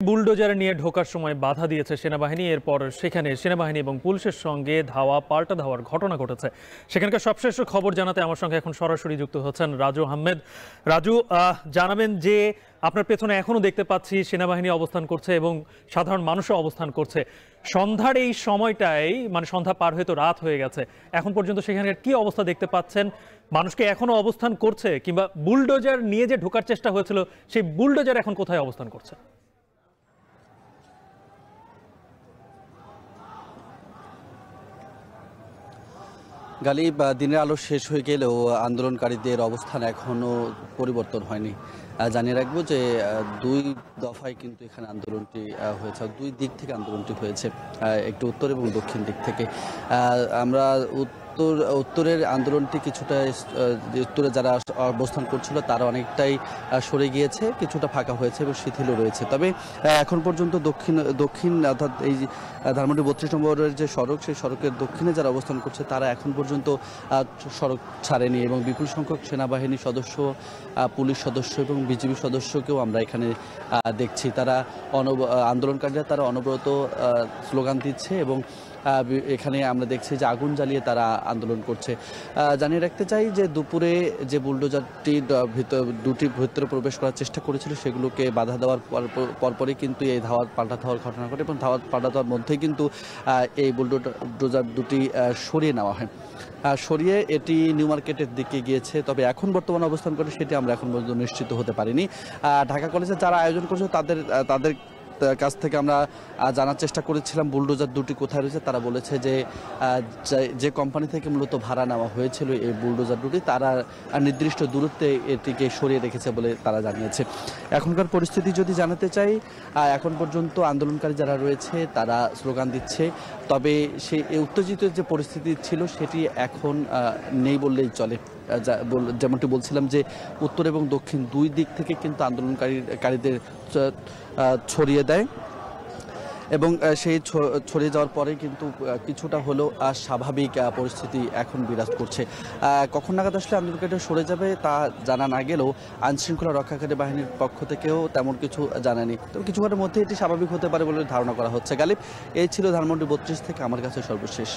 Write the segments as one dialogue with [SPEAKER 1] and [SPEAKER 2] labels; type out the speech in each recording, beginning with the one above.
[SPEAKER 1] Bulldozer নিয়ে ঢোকার সময় বাধা দিয়েছে সেনাবাহিনী। এরপর সেখানে সেনাবাহিনী এবং পুলিশের সঙ্গে পাল্টা ধাওয়ার ঘটনা ঘটেছে। সেখানকার সবশেষ খবর জানাতে আমার সঙ্গে এখন সরাসরি যুক্ত হচ্ছেন রাজু আহমেদ। রাজু, জানাবেন যে আপনার পেছনে এখনো দেখতে পাচ্ছি সেনাবাহিনী অবস্থান করছে এবং সাধারণ মানুষও অবস্থান করছে। সন্ধ্যার এই সময়টায়, মানে সন্ধ্যা পার হয়ে তো রাত হয়ে গেছে, এখন পর্যন্ত সেখানকার কি অবস্থা দেখতে পাচ্ছেন? মানুষকে এখনো অবস্থান করছে, কিংবা বুলডোজার নিয়ে যে ঢোকার চেষ্টা হয়েছিল সেই বুলডোজার এখন কোথায় অবস্থান করছে?
[SPEAKER 2] গালিব, দিনের আলো শেষ হয়ে গেলেও আন্দোলনকারীদের অবস্থান এখনও পরিবর্তন হয়নি। জানিয়ে রাখবো যে দুই দফায় কিন্তু এখানে আন্দোলনটি হয়েছে, দুই দিক থেকে আন্দোলনটি হয়েছে, একটু উত্তর এবং দক্ষিণ দিক থেকে। আমরা উত্তরের আন্দোলনটি কিছুটা, উত্তরে যারা অবস্থান করছিল তারা অনেকটাই সরে গিয়েছে, কিছুটা ফাঁকা হয়েছে এবং শিথিলও রয়েছে। তবে এখন পর্যন্ত দক্ষিণ অর্থাৎ এই ধানমন্ডি 32 নম্বরের যে সড়ক, সেই সড়কের দক্ষিণে যারা অবস্থান করছে তারা এখন পর্যন্ত সড়ক ছাড়েনি এবং বিপুল সংখ্যক সেনাবাহিনী সদস্য, পুলিশ সদস্য এবং বিজিবি সদস্যকেও আমরা এখানে দেখছি। তারা আন্দোলনকারীরা তারা অনবরত স্লোগান দিচ্ছে এবং এখানে আমরা দেখছি যে আগুন জ্বালিয়ে তারা আন্দোলন করছে। জানিয়ে রাখতে চাই যে দুপুরে যে বুলডোজারটি দুটি ভিতরে প্রবেশ করার চেষ্টা করেছিল সেগুলোকে বাধা দেওয়ার পরপরই কিন্তু এই পাল্টা ধাওয়ার ঘটনা ঘটে এবং পাল্টা দেওয়ার মধ্যেই কিন্তু এই বুলডোজার দুটি সরিয়ে নেওয়া হয়। সরিয়ে এটি নিউ মার্কেটের দিকে গিয়েছে। তবে এখন বর্তমানে অবস্থান করে সেটি আমরা এখন পর্যন্ত নিশ্চিত হতে পারিনি। ঢাকা কলেজে যারা আয়োজন করছে তাদের কাছ থেকে আমরা জানার চেষ্টা করেছিলাম বুলডোজার দুটি কোথায় রয়েছে। তারা বলেছে যে কোম্পানি থেকে মূলত ভাড়া নেওয়া হয়েছিল এই বুলডোজার দুটি, তারা নির্দিষ্ট দূরত্বে এটিকে সরিয়ে রেখেছে বলে তারা জানিয়েছে। এখনকার পরিস্থিতি যদি জানাতে চাই, এখন পর্যন্ত আন্দোলনকারী যারা রয়েছে তারা স্লোগান দিচ্ছে। তবে সেই উত্তেজিত যে পরিস্থিতি ছিল সেটি এখন নেই বললেই চলে। যেমনটি বলছিলাম যে উত্তর এবং দক্ষিণ দুই দিক থেকে কিন্তু আন্দোলনকারীদের ছড়িয়ে দেয় এবং সেই ছড়িয়ে যাওয়ার পরে কিন্তু কিছুটা হলেও স্বাভাবিক পরিস্থিতি এখন বিরাজ করছে। কখন নাগাদ আসলে আন্দোলনকারীরা সরে যাবে তা জানা না গেলেও আইনশৃঙ্খলা রক্ষাকারী বাহিনীর পক্ষ থেকেও তেমন কিছু জানায়নি। তবে কিছুক্ষণের মধ্যে এটি স্বাভাবিক হতে পারে বলে ধারণা করা হচ্ছে। গালিব, এই ছিল ধানমন্ডি 32 থেকে আমার কাছে সর্বশেষ।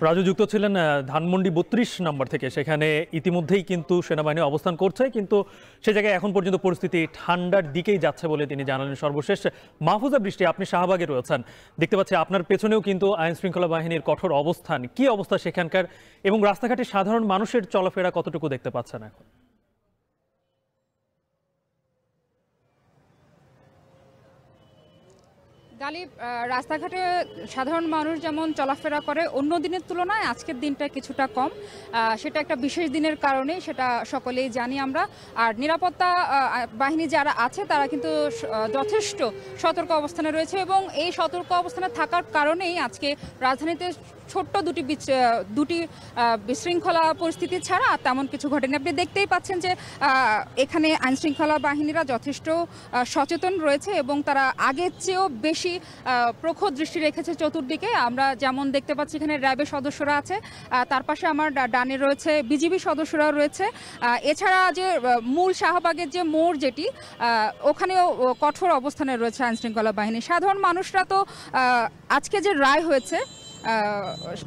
[SPEAKER 1] রাজু যুক্ত ছিলেন ধানমন্ডি 32 নম্বর থেকে। সেখানে ইতিমধ্যেই কিন্তু সেনাবাহিনী অবস্থান করছে, কিন্তু সে জায়গায় এখন পর্যন্ত পরিস্থিতি ঠান্ডার দিকেই যাচ্ছে বলে তিনি জানালেন। সর্বশেষ মাহফুজা বৃষ্টি, আপনি শাহবাগে রয়েছেন, দেখতে পাচ্ছি আপনার পেছনেও কিন্তু আইন শৃঙ্খলা বাহিনীর কঠোর অবস্থান। কি অবস্থা সেখানকার, এবং রাস্তাঘাটে সাধারণ মানুষের চলাফেরা কতটুকু দেখতে পাচ্ছেন এখন?
[SPEAKER 3] গালিব, রাস্তাঘাটে সাধারণ মানুষ যেমন চলাফেরা করে অন্য দিনের তুলনায় আজকের দিনটা কিছুটা কম। সেটা একটা বিশেষ দিনের কারণে, সেটা সকলেই জানি আমরা। আর নিরাপত্তা বাহিনী যারা আছে তারা কিন্তু যথেষ্ট সতর্ক অবস্থানে রয়েছে এবং এই সতর্ক অবস্থানে থাকার কারণেই আজকে রাজধানীতে ছোট্ট দুটি বিশৃঙ্খলা পরিস্থিতি ছাড়া তেমন কিছু ঘটেনি। আপনি দেখতেই পাচ্ছেন যে এখানে আইনশৃঙ্খলা বাহিনীরা যথেষ্ট সচেতন রয়েছে এবং তারা আগের চেয়েও বেশি প্রখর দৃষ্টি রেখেছে চতুর্দিকে। আমরা যেমন দেখতে পাচ্ছি এখানে র্যাবের সদস্যরা আছে, তার পাশে আমার ডানে রয়েছে বিজিবি সদস্যরা রয়েছে। এছাড়া যে মূল শাহবাগের যে মোড় যেটি, ওখানেও কঠোর অবস্থানে রয়েছে আইনশৃঙ্খলা বাহিনী। সাধারণ মানুষরা তো আজকে যে রায় হয়েছে,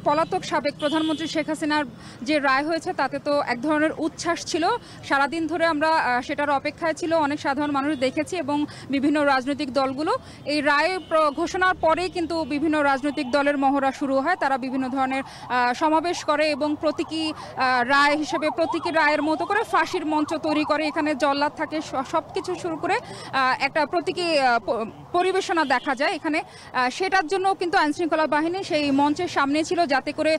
[SPEAKER 3] পলাতক সাবেক প্রধানমন্ত্রী শেখ হাসিনার যে রায় হয়েছে তাতে তো এক ধরনের উচ্ছ্বাস ছিল। সারাদিন ধরে আমরা সেটার অপেক্ষায় ছিল, অনেক সাধারণ মানুষ দেখেছি এবং বিভিন্ন রাজনৈতিক দলগুলো। এই রায় ঘোষণার পরেই কিন্তু বিভিন্ন রাজনৈতিক দলের মহড়া শুরু হয়। তারা বিভিন্ন ধরনের সমাবেশ করে এবং প্রতীকী রায় হিসেবে, প্রতীকী রায়ের মতো করে ফাঁসির মঞ্চ তৈরি করে। এখানে জল্লাদ থাকে, সব কিছু শুরু করে একটা প্রতীকী পরিবেশনা দেখা যায় এখানে। সেটার জন্য কিন্তু আইনশৃঙ্খলা বাহিনী সেই মঞ্চের সামনে ছিল, যাতে করে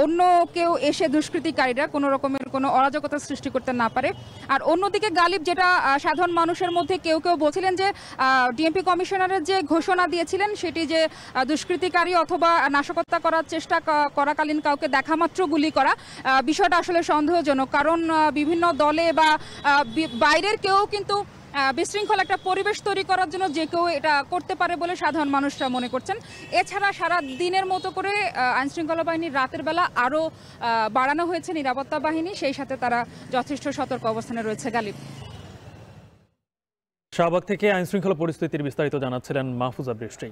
[SPEAKER 3] অন্য কেউ এসে দুষ্কৃতিকারীরা কোনো রকমের কোনো অরাজকতা সৃষ্টি করতে না পারে। আর অন্যদিকে গালিব, যেটা সাধারণ মানুষের মধ্যে কেউ কেউ বলছিলেন যে ডিএমপি কমিশনারের যে ঘোষণা দিয়েছিলেন সেটি যে দুষ্কৃতিকারী অথবা নাশকতা করার চেষ্টা করাকালীন কাউকে দেখামাত্র গুলি করা, বিষয়টা আসলে সন্দেহজনক। কারণ বিভিন্ন দলে বা বাইরের কেউ কিন্তু বিশৃঙ্খল একটা পরিবেশ তৈরি করার জন্য যে কেউ এটা করতে পারে বলে সাধারণ মানুষরা মনে করছেন। এছাড়া সারা দিনের মতো করে আইনশৃঙ্খলা বাহিনীর রাতের বেলা আরও বাড়ানো হয়েছে নিরাপত্তা বাহিনী, সেই সাথে তারা যথেষ্ট সতর্ক অবস্থানে রয়েছে। গালিব।
[SPEAKER 1] শাহবাগ থেকে আইনশৃঙ্খলা পরিস্থিতির বিস্তারিত জানাচ্ছিলেন মাহফুজা বৃষ্টি।